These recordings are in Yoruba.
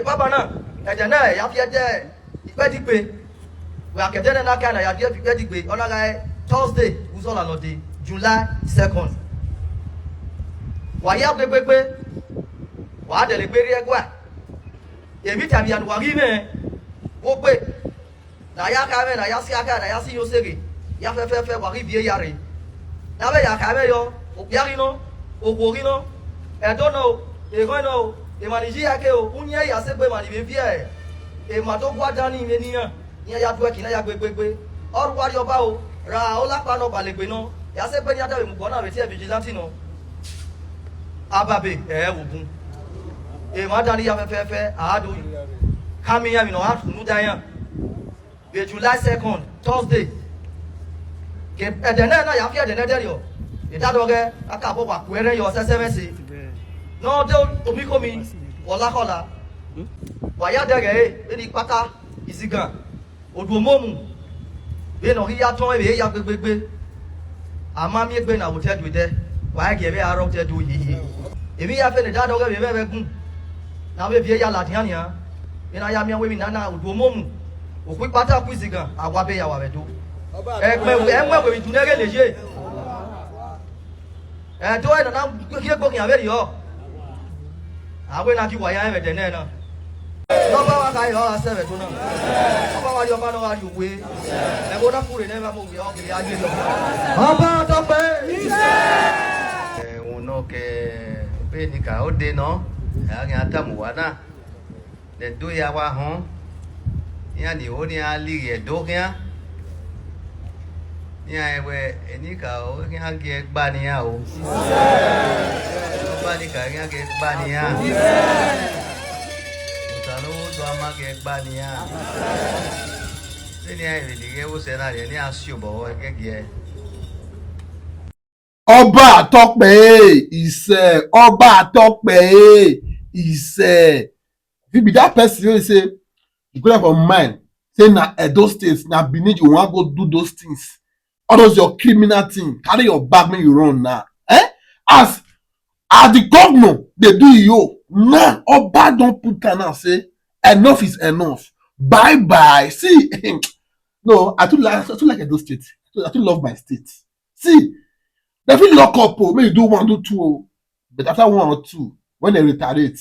papa na ejana ya fiete ipe we are getting na kana ya fiete on Thursday uzola no day July 2nd wa ya pepepe wa de le pere egwa ebi tabi anu wa gi me wo pe na ya ka me na ya si aka na ya si yo sege ya fe wa gi vie yare na be ya ka me yo o yari no o ko ri no e don't know e go no e maniji ake o unye ya se pe mani be vie e ma to gwa dani me niyan ni ya tu e kina ya gbe oru wa yo ba o ra o la pa no ba le gbe no ya se pe ni adawe mu bona be ti e vigilante no ababe e wogun e ma dani ya fe aadu kami ya mi no ha nu dayan be July 2nd Thursday ke edene na ya fi edene der yo e da do ge aka bo wa kwere yo sese no de obi komi wala kola wa ya de ge e ni pata isigan odu momu be no ya ton e ya gbegbe ama mi egbe na wo te du de wa ge be aro te du yi emi ya fe ne da do ge be gun na be vie ya la tian ya ina ya mi we mi na odu momu òkú pátá kú ìsìnkàn àwábẹ́ yàwà rẹ̀ tó ẹgbẹ́ ìwé ìtúnẹ́gẹ́ lè ṣe ẹ̀tọ́ ẹ̀nà náà kí é gbókìn àwẹ́rì yọ àwẹ́ náà kí wà yá ẹ̀rẹ̀ tẹ̀nẹ́ náà lọ́pàá wá káyọ̀ ọ́ sẹ́rẹ̀ tó náà lọ́pàá wá rí ọpá náà wá rí òwe ẹgbẹ́ náà fúrè náà mọ̀ òkè ọkìlẹ̀ ajé lọ ọba tó pé ẹ̀hùn náà kẹ bẹ́ẹ̀ ni kà ó dé náà ẹ̀hìn àtàmùwá náà lẹ́dọ́ ya wá hàn ya ni o ni ali ye do kya ni ewe eni ka o kya ge gba ni ya o ba ni ka kya ge gba ni ya ta lo do ama ge gba ni ya ni ai ni ge wo se na ni asio bo ge ge Ọba Tope ise Ọba Tope ise if you be that person wey say you go for mind say na Edo State na Benin you wan go do those things all those your criminal thing carry your bag make you run now as the governor dey do you now Oba don put am now say enough is enough bye bye see no I too like Edo State I too love my state see dem fit lock up o make you do 1 do 2 o but after 1 or 2 when dem retaliate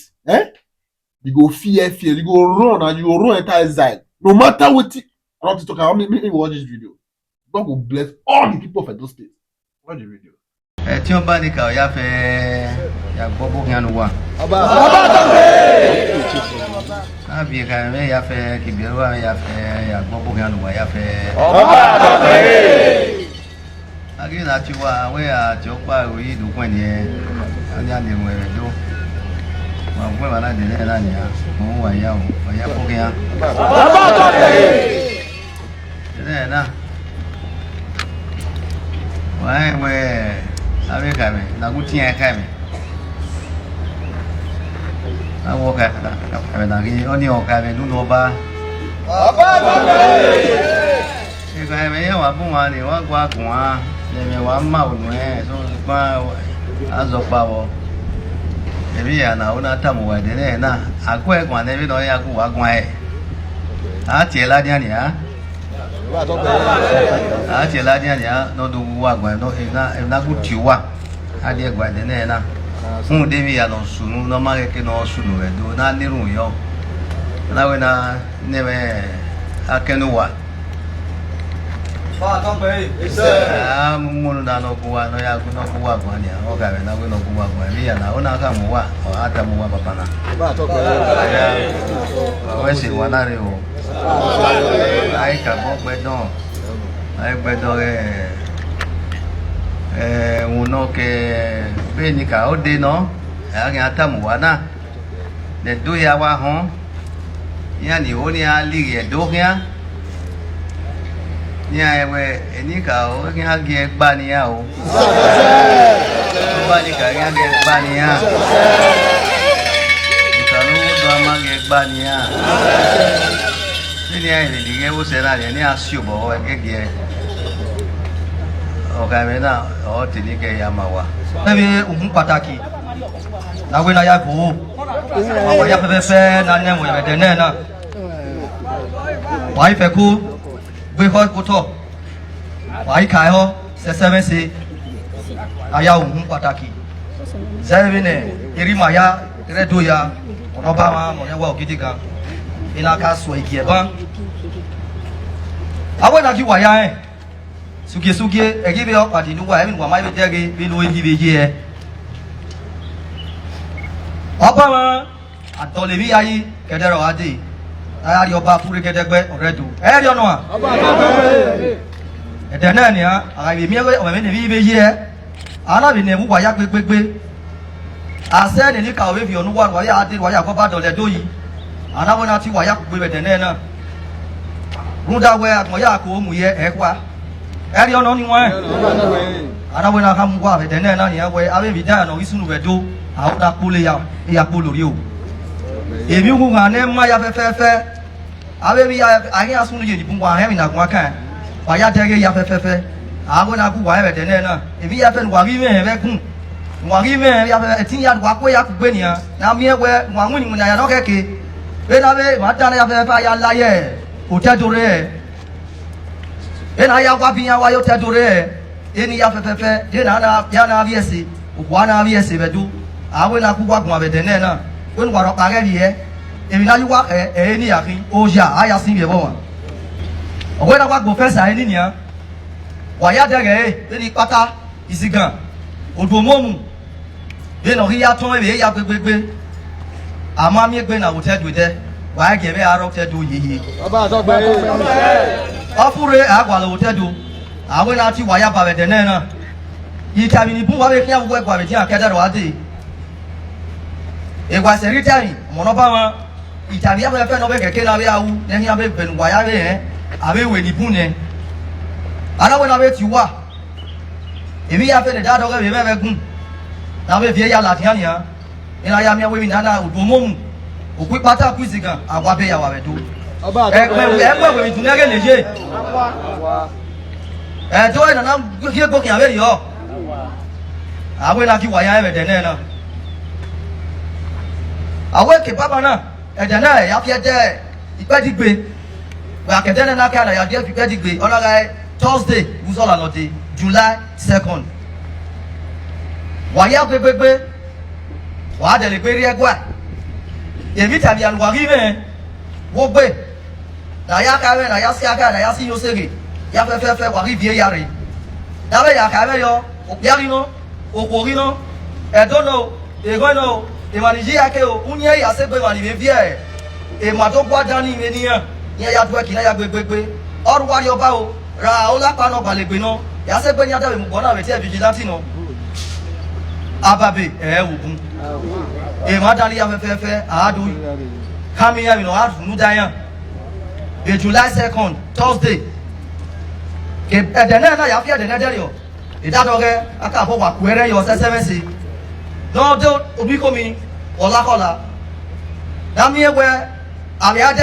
you go fear you go run and you go run enter exile no matter wetin I want to talk about me watch this video God go bless all the people of Edo State watch the video. tí wọ́n bá ní ká ọ̀yá fẹ́ ya gbọ́ bó kí á nu wà. Ọba Tope. káàbí ẹ̀ka ẹ̀mẹ́ ya fẹ́ kìbìrì wà ya fẹ́ ya gbọ́ bó kí á nu wà ya fẹ́. Ọba Tope. agé láti wá àwẹ̀ àti ọ̀pá ìròyìn ìdókòwò ẹ̀ wọ́n ní àlè mọ̀ ẹ̀rẹ̀ dó. wọ́n fún ìwà náà dé náà ní à wọ́n wà yá o ọ̀yá bó kí á. Ọba Tope. ẹ̀ náà wọ́n ẹ̀ wẹ̀ abe kame na gutia kame na woka kame na gi oni o kame du no ba Ọba Tope e kame ya wa bu wa ni wa gwa gwa le me wa ma o nu e so pa azo pa wo e bi ya na ona ta mo wa de ne na akwa e gwa ne bi no ya ku wa gwa e a tie la dia ni a Ọba Tope a tie la dia ni a no du wa gwa no e na ku ti wa a de gwa de ne na fún David ya no sunu no ma ke no sunu e do na ni run yo na we na ne me akenu wa Ọba Tope mo no da no ku wa no ya ku no ku wa gwa ni o ka we na we no ku wa gwa bi ya na o na ka mo wa o ata mo wa papa na Ọba Tope o we se wa na re o ai ka bo pe don ai pe do uno que beni ka o de no ya ata mo wa na de do ya wa hon ya ni o ni a li ye do ya ni a we eni ka o ki a ge gba ni ya o ba ni ka ge gba ni ya ka lo do ma ge gba ni ya ni ai ni ge wo se na ni a si o bo ge ge ọ̀gá mi náà ọ̀ tì ní kẹ́ ya máa wà. ẹbí ògùn pàtàkì làwọn ènìyàn yà fò ó wa ya fe fe na ne mo ya de ne na wa fe ku gbe ho ko to wa kai ho se 7 se aya ohun pàtàkì se ne iri ma ya re do ya ono ba ma mo ne wa ogidi kan ina ka so igi e ban awe na ki wa ya suge egi be o padi nu wa e mi wa ma be jege bi lo igi be je ọba wọn àtọ̀lẹ̀bí ayé kẹdẹrọ adé ayárí ọba fúrégẹdẹgbẹ ọ̀rẹ́dù ẹ̀rí ọ̀nà wa ẹ̀dẹ̀ náà ni àgbàgbé miẹ́wé ọ̀mẹ̀mí nìbí ibé yí ẹ alábì ní ẹ̀múwà yá gbégbégbé àṣẹ nìní kàwé fi ọ̀nù wà wáyà adé wáyà kọ́ bá dọ̀lẹ̀ tó yìí aláwọ̀ náà ti wáyà gbé ẹ̀dẹ̀ náà náà rúndàwẹ̀ àgbọ̀yà kò mú yẹ ẹ̀kwá ẹ̀rí ọ̀nà ni wọ́n ẹ̀ aláwọ̀ náà ká mú wà ẹ̀dẹ̀ náà ni ẹ̀wẹ̀ abẹ́bí dáyà náà wíṣùnù rẹ̀ dó àwọn akpọ̀lẹ̀ ya kpọ̀ lórí o èmi ń hùwà ní mma ya fẹ́fẹ́fẹ́ abẹ́bí ayé asúnú yìí nìbùn wà hẹ́rìn nàgbọ́n kàn wà ya dẹ́gẹ́ ya fẹ́fẹ́fẹ́ àwọn náà kú wà ẹ̀rẹ̀ tẹ́lẹ̀ náà èmi ya fẹ́ wà rí mẹ́rin rẹ́ gùn wà rí mẹ́rin ya fẹ́ ẹtí ya wà pé ya kú gbé nìyà náà mi ẹ̀wẹ́ wà ń wìnìwìnì àyà lọ́kẹ́kẹ́ bẹ́ẹ̀ náà bẹ́ẹ̀ wà dáná ya fẹ́fẹ́ ya láyẹ̀ kò tẹ́ dorẹ́ ẹ̀ bẹ́ẹ̀ náà ya wá bí ya wá yóò tẹ́ dorẹ́ ẹ̀ ẹni ya fẹ́fẹ́fẹ́ bẹ́ẹ̀ náà ya náà rí ẹsẹ̀ òkú wa náà rí ẹsẹ̀ bẹ́ẹ̀ dó àwọn ẹ̀nà kú wàgùn àbẹ̀dẹ̀ náà náà ó ní wàrọ̀ parẹ́ rí ẹ èmi náà yíwá ẹ̀ ní àfin ó yà á yà sí ìbẹ̀wọ̀ wọn. ọ̀wọ́ ẹ̀nà wàgùn fẹ́sà ẹ̀ nìyẹn wàyà dẹ̀rẹ̀ ẹ̀ ní pátá ìsìgàn òdòmọ́mù bí nà yíyá tán ẹ̀ yà gbégbégbé àmọ́ àmì ẹgbẹ́ náà wò tẹ́ dùn dẹ́ wàá gẹ̀rẹ́ àárọ̀ tẹ́ dùn yìí. ọ̀fúnrẹ́ àgbàlẹ̀ wò tẹ́ dùn àwọn ẹ̀nà ti wàyà bàbẹ̀dẹ̀ náà ìtàmì nìbú wà bẹ́ẹ̀ kí àwọn ẹgbẹ́ àbẹ̀dẹ̀ àkẹ́dẹ̀rọ̀ wá dé ìgbà sẹ̀rí tẹ̀yìn mọ̀nà bá wọn ìtàbí afẹ́fẹ́ náà bẹ kẹ̀kẹ́ náà bẹ awu lẹ́yìn abẹ bẹ̀rù wáyà bẹ yẹn abẹ wẹ̀ nìbún yẹn aláwọ̀ náà bẹ ti wà èmi yà fẹ́ lè dáadọ́ kẹ́ bẹ́ẹ̀ bẹ́ẹ̀ gùn náà bẹ fi ẹ̀yà làtìyàn nìyà ìlà ya mi wẹ́mi nana òdò mọ́mù òkú pátá kú ìsìnkàn àwọn abẹ́ yà wà bẹ̀ tó ẹgbẹ́ wẹ̀mí tún lẹ́gẹ̀ lè yé ẹ̀tọ́ ẹ̀ nana kí gbókè abẹ́ yọ àwọn ìlà kí wáyà ẹ̀ bẹ̀ dẹ̀ náà àwọn èké bàbá náà ẹ̀jẹ̀ náà ẹ̀yà fi ẹ̀jẹ̀ ìpẹ́dígbé àkẹ́tẹ́ náà kí àlàyé àdé ìpẹ́dígbé ọlọ́ra ẹ̀ Thursday wùsọ̀lá lọ́dẹ July 2nd wàyà gbégbégbé wàá dẹ̀ lè gbé rí ẹgbẹ́ èmi tàbí àlùwárí mẹ́ wó gbé nàyà kárẹ́ nàyà sí aká nàyà sí yóò yà fẹ́fẹ́fẹ́ wàrí bìí yà rè dábẹ́ yà kárẹ́ yọ òpìárí náà òkòrí náà ẹ̀dọ́ náà ègọ́ náà ìmàlìjí yake o ń yẹ ìyàsẹ́gbẹ́ ìmàlìmí bí ẹ̀ èmà tó gbọ́ dání ìwé níyàn ní ẹ̀yà tó ẹ̀kì náà yà gbégbégbé ọrùn wárí ọba o ra ọlápá náà balẹ̀gbẹ̀ náà ìyàsẹ́gbẹ́ ní adáwẹ̀ mùgbọ́n náà rẹ̀ tí vigilante náà ababe ògùn èmà dání yà fẹ́fẹ́fẹ́ àádọ́ kámiyàn ìnà àdùnnú dáyàn the July 2nd Thursday ẹ̀dẹ̀ náà yà fi ẹ̀dẹ̀ náà dẹ́rẹ̀ ìdádọ́ rẹ̀ akáàbọ̀ wà kú ẹrẹ́ yọ sẹ́sẹ́mẹ́sì lọ́dọ̀ omi kò mi ọ̀làkọ̀là dàmí ẹ̀wẹ̀ àmì adé.